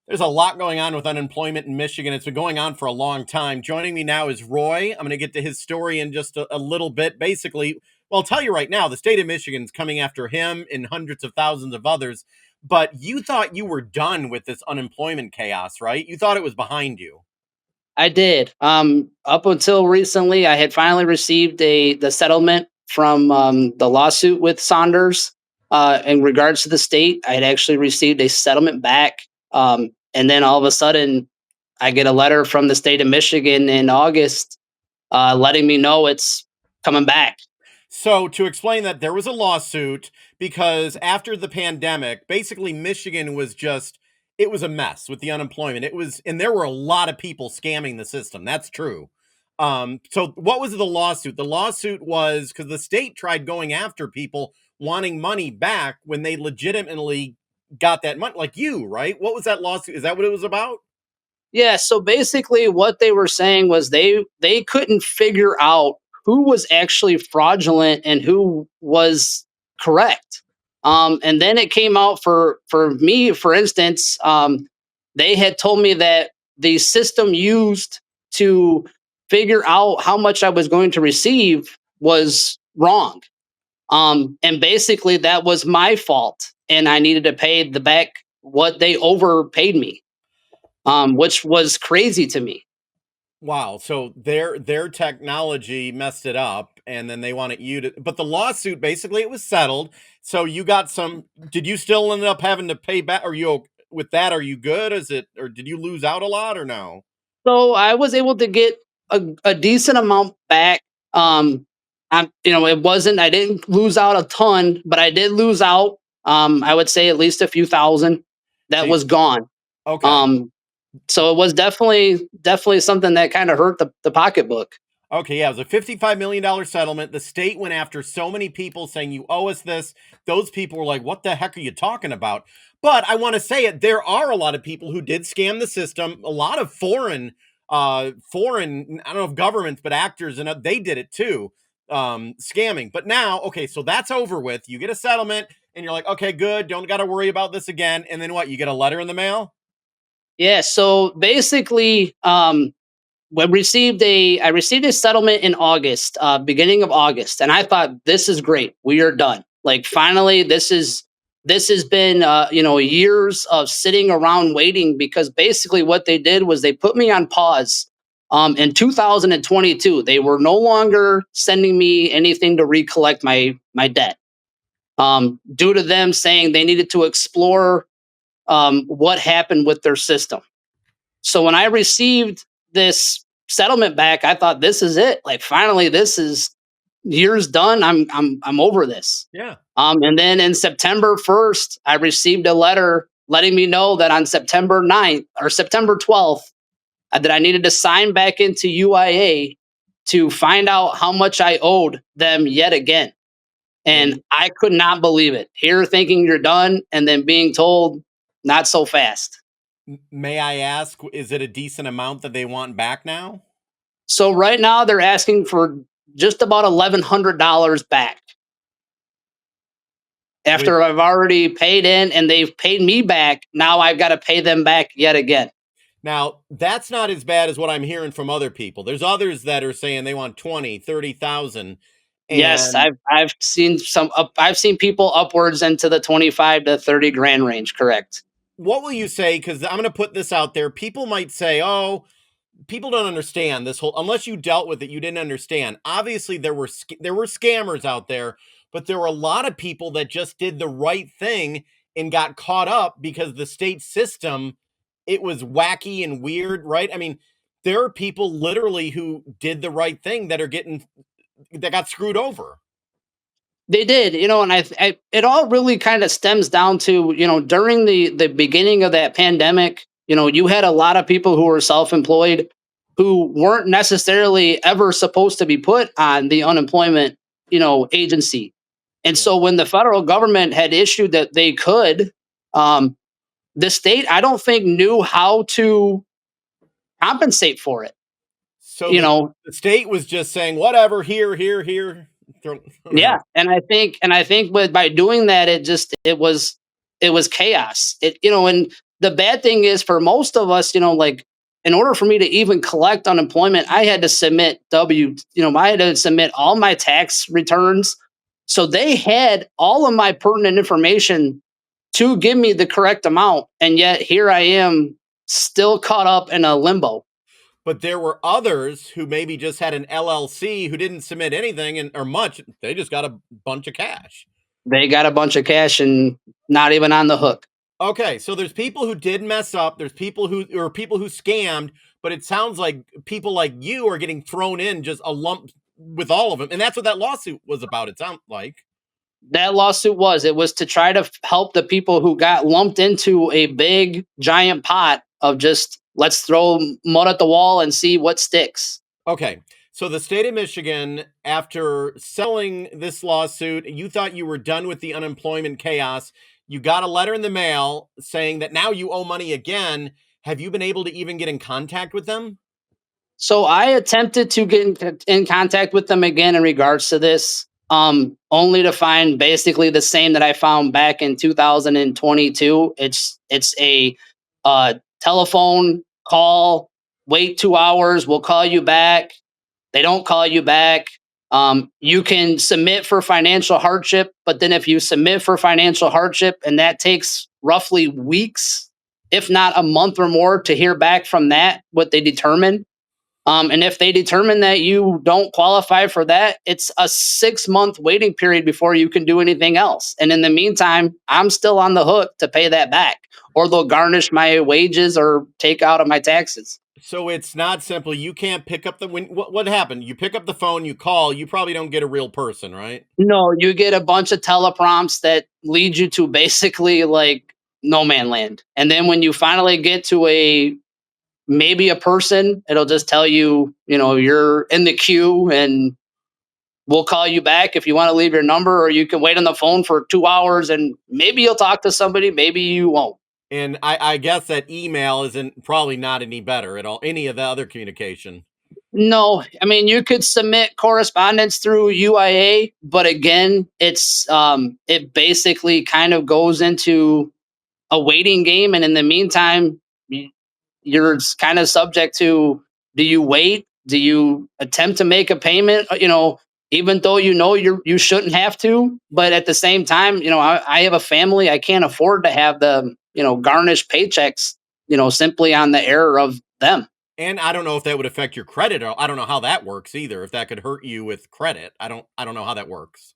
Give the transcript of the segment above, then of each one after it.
There's a lot going on with unemployment in Michigan. It's been going on for a long time. Joining me now is Roy. I'm going to get to his story in just a little bit. Basically, well, I'll tell you right now, the state of Michigan is coming after him and hundreds of thousands of others. But you thought you were done with this unemployment chaos, right? You thought it was behind you. I did. Up until recently, I had finally received the settlement from the lawsuit with Saunders in regards to the state. I had actually received a settlement back, and then all of a sudden, I get a letter from the state of Michigan in August, letting me know it's coming back. So, to explain that, there was a lawsuit because after the pandemic, basically Michigan was just it was a mess with the unemployment. It was and there were a lot of people scamming the system. That's true. So what was the lawsuit? The lawsuit was because the state tried going after people wanting money back when they legitimately got that money, like you, right? What was that lawsuit? Is that what it was about? Yeah, so basically what they were saying was they couldn't figure out who was actually fraudulent and who was correct. And then it came out for me, for instance, they had told me that the system used to figure out how much I was going to receive was wrong. And basically that was my fault, and I needed to pay the back what they overpaid me, which was crazy to me. Wow. So their technology messed it up and then they wanted you to but the lawsuit basically it was settled. So you got some did you still end up having to pay back are you with that are you good? Is it or did you lose out a lot or no? So I was able to get a decent amount back. It wasn't, I didn't lose out a ton, but I did lose out, I would say at least a few thousand So that was gone. okay. Um, so it was definitely something that kind of hurt the pocketbook. Okay, yeah, it was a $55 million settlement. The state went after so many people saying you owe us this. Those people were like, "What the heck are you talking about?" But I want to say it. There are a lot of people who did scam the system. A lot of foreign. I don't know if governments, but actors and they did it too, scamming. But now, okay, so that's over with. You get a settlement, and you're like, "Okay, good. Don't got to worry about this again." And then what? You get a letter in the mail. Yeah. So basically, I received a settlement in August, beginning of August, and I thought this is great. We are done. Like finally, this has been years of sitting around waiting, because basically what they did was they put me on pause. In 2022, they were no longer sending me anything to recollect my debt. Due to them saying they needed to explore what happened with their system. So when I received this settlement back, I thought this is it. Like finally, this is years done. I'm over this. Yeah. And then in September 1st, I received a letter letting me know that on September 9th or September 12th, that I needed to sign back into UIA to find out how much I owed them yet again. And And I could not believe it. Here thinking you're done and then being told not so fast. may I ask, is it a decent amount that they want back now? So right now they're asking for just about $1,100 back Which after I've already paid in and they've paid me back. Now I've got to pay them back yet again. now, that's not as bad as what I'm hearing from other people. There's others that are saying they want 20, 30,000, Yes, and I've seen people upwards into the 25 to 30 grand range, correct? what will you say cuz I'm going to put this out there. People might say, "Oh, people don't understand this whole unless you dealt with it, you didn't understand." Obviously, there were scammers out there, but there were a lot of people that just did the right thing and got caught up because the state system it was wacky and weird, right? I mean, there are people literally who did the right thing that are getting that got screwed over. They did, and it all really kind of stems down to, during the beginning of that pandemic, you had a lot of people who were self-employed who weren't necessarily ever supposed to be put on the unemployment, agency. And Yeah. so when the federal government had issued that they could, um, the state, I don't think, knew how to compensate for it. So You know, the state was just saying, "Whatever, here, here, here." Throw Yeah, around. and I think by doing that, it was chaos. And the bad thing is for most of us, like in order for me to even collect unemployment, I had to submit I had to submit all my tax returns. So they had all of my pertinent information to give me the correct amount. And yet here I am still caught up in a limbo. But there were others who maybe just had an LLC who didn't submit anything and or much. They just got a bunch of cash. They got a bunch of cash and not even on the hook. Okay, so there's people who did mess up. There's people who scammed, but it sounds like people like you are getting thrown in just a lump with all of them, and that's what that lawsuit was about. It sounds like. That lawsuit was to try to help the people who got lumped into a big giant pot of just let's throw mud at the wall and see what sticks. Okay, so the state of Michigan, after settling this lawsuit, you thought you were done with the unemployment chaos. You got a letter in the mail saying that now you owe money again. Have you been able to even get in contact with them? So I attempted to get in contact with them again in regards to this, only to find basically the same that I found back in 2022. It's a telephone call, wait 2 hours, we'll call you back. They don't call you back. You can submit for financial hardship, but then if you submit for financial hardship and that takes roughly weeks, if not a month or more, to hear back from that, what they determine. And if they determine that you don't qualify for that, it's a 6 month waiting period before you can do anything else. And in the meantime, I'm still on the hook to pay that back, or they'll garnish my wages or take out of my taxes. So it's not simple. You can't pick up the when what happened? You pick up the phone, you call, you probably don't get a real person, right? No, you get a bunch of teleprompts that lead you to basically like no man land. And then when you finally get to a maybe a person, it'll just tell you, you're in the queue and we'll call you back if you want to leave your number, or you can wait on the phone for 2 hours and maybe you'll talk to somebody, maybe you won't. And I guess that email isn't probably not any better at all, any of the other communication. No, I mean you could submit correspondence through UIA, but again, it basically kind of goes into a waiting game, and in the meantime, you're kind of subject to, do you wait? Do you attempt to make a payment? Even though you shouldn't have to, but at the same time, I have a family. I can't afford to have the garnished paychecks, simply on the error of them. And I don't know if that would affect your credit. Or I don't know how that works either. If that could hurt you with credit, I don't know how that works.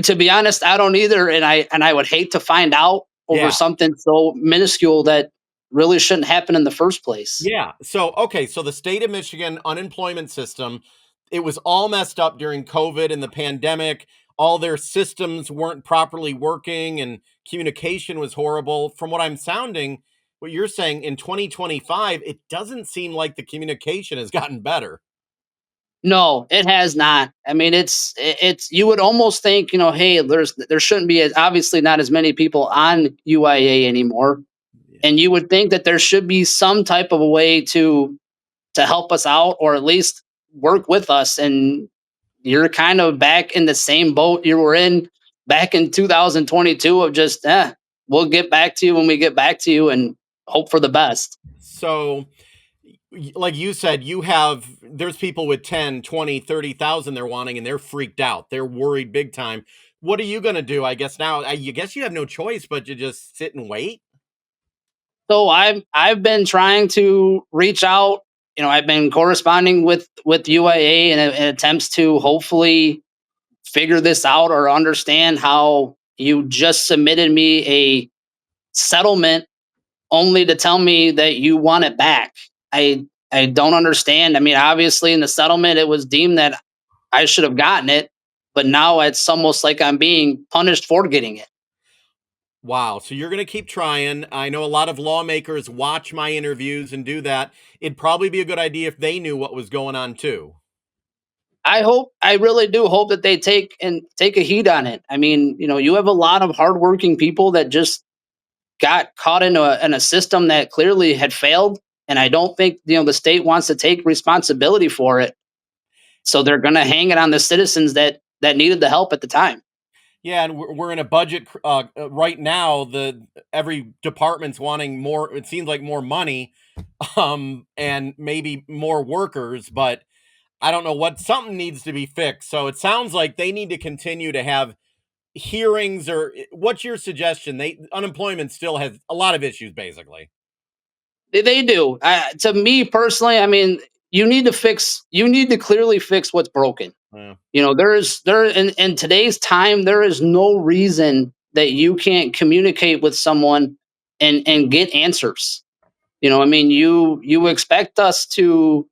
To be honest, I don't either, and I would hate to find out over Yeah. something so minuscule that really shouldn't happen in the first place. Yeah. So, okay. So the state of Michigan unemployment system, it was all messed up during COVID and the pandemic. All their systems weren't properly working and communication was horrible. From what I'm sounding, what you're saying in 2025, it doesn't seem like the communication has gotten better. No, it has not. I mean, it's you would almost think, hey, there shouldn't be obviously not as many people on UIA anymore, Yeah. and you would think that there should be some type of a way to help us out, or at least work with us. And you're kind of back in the same boat you were in back in 2022 of just, we'll get back to you when we get back to you, and hope for the best. So, like you said, there's people with 10, 20, 30,000 they're wanting and they're freaked out. They're worried big time. What are you going to do? I guess now, I guess you have no choice but to just sit and wait. So I've been trying to reach out. I've been corresponding with UIA in attempts to hopefully figure this out or understand how you just submitted me a settlement only to tell me that you want it back. I don't understand. I mean, obviously in the settlement it was deemed that I should have gotten it, but now it's almost like I'm being punished for getting it. Wow. So you're going to keep trying. I know a lot of lawmakers watch my interviews and do that. It'd probably be a good idea if they knew what was going on too. I really do hope that they take a heed on it. I mean, you have a lot of hardworking people that just got caught in a system that clearly had failed, and I don't think the state wants to take responsibility for it. So they're going to hang it on the citizens that needed the help at the time. Yeah, and we're in a budget right now. The every department's wanting more. It seems like more money, and maybe more workers. But I don't know what something needs to be fixed. So it sounds like they need to continue to have hearings. Or what's your suggestion? They unemployment still has a lot of issues, basically. They do. To me personally, I mean, you need to fix. You need to clearly fix what's broken. Yeah, There in today's time, there is no reason that you can't communicate with someone and get answers. I mean, you expect us to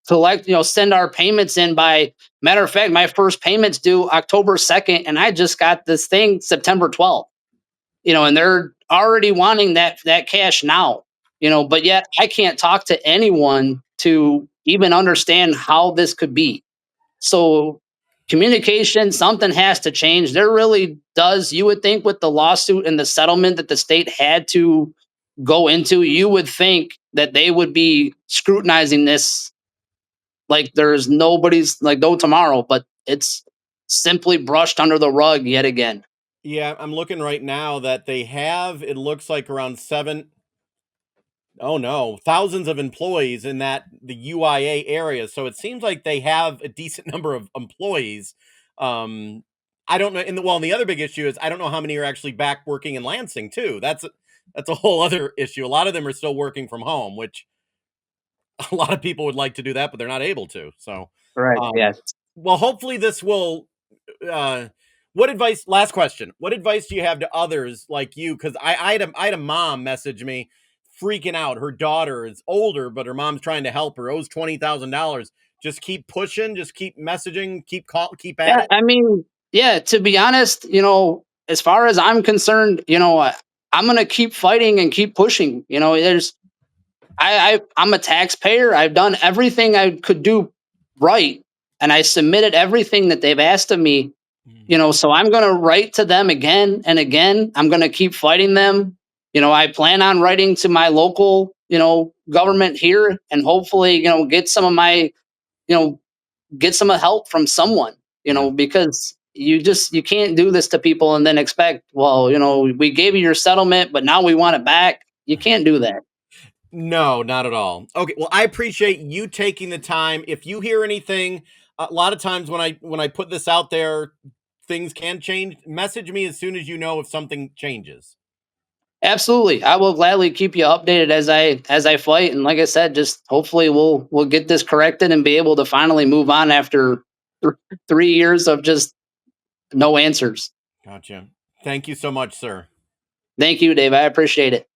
collect, send our payments in by, matter of fact, my first payments due October 2nd, and I just got this thing September 12th. And they're already wanting that cash now. But yet I can't talk to anyone to even understand how this could be. So communication, something has to change. There really does. You would think with the lawsuit and the settlement that the state had to go into, you would think that they would be scrutinizing this like there's nobody's like no tomorrow, but it's simply brushed under the rug yet again. yeah. I'm looking right now that they have. It looks like around seven. Oh no, thousands of employees in the UIA area. So it seems like they have a decent number of employees. Um, I don't know. And the other big issue is I don't know how many are actually back working in Lansing too. That's a whole other issue. A lot of them are still working from home, which a lot of people would like to do that, but they're not able to. So, Right. um, Yes. well, hopefully this will uh what advice last question, what advice do you have to others like you? Because I had a mom message me freaking out. Her daughter is older, but her mom's trying to help her, owes $20,000. Just keep pushing, just keep messaging, keep at Yeah. it. I mean, yeah, to be honest, as far as I'm concerned, I'm gonna keep fighting and keep pushing. I'm a taxpayer. I've done everything I could do right, and I submitted everything that they've asked of me. Mhm. So I'm going to write to them again and again. I'm going to keep fighting them. I plan on writing to my local, government here and hopefully, get some of my, you know, get some help from someone, Yeah. because you can't do this to people and then expect, well, we gave you your settlement, but now we want it back. You can't do that. No, not at all. Okay, well, I appreciate you taking the time. If you hear anything, a lot of times when I put this out there, things can change. Message me as soon as you know if something changes. Absolutely. I will gladly keep you updated as I fight. And like I said, just hopefully we'll get this corrected and be able to finally move on after 3 years of just no answers. Gotcha. Thank you so much, sir. Thank you, Dave. I appreciate it.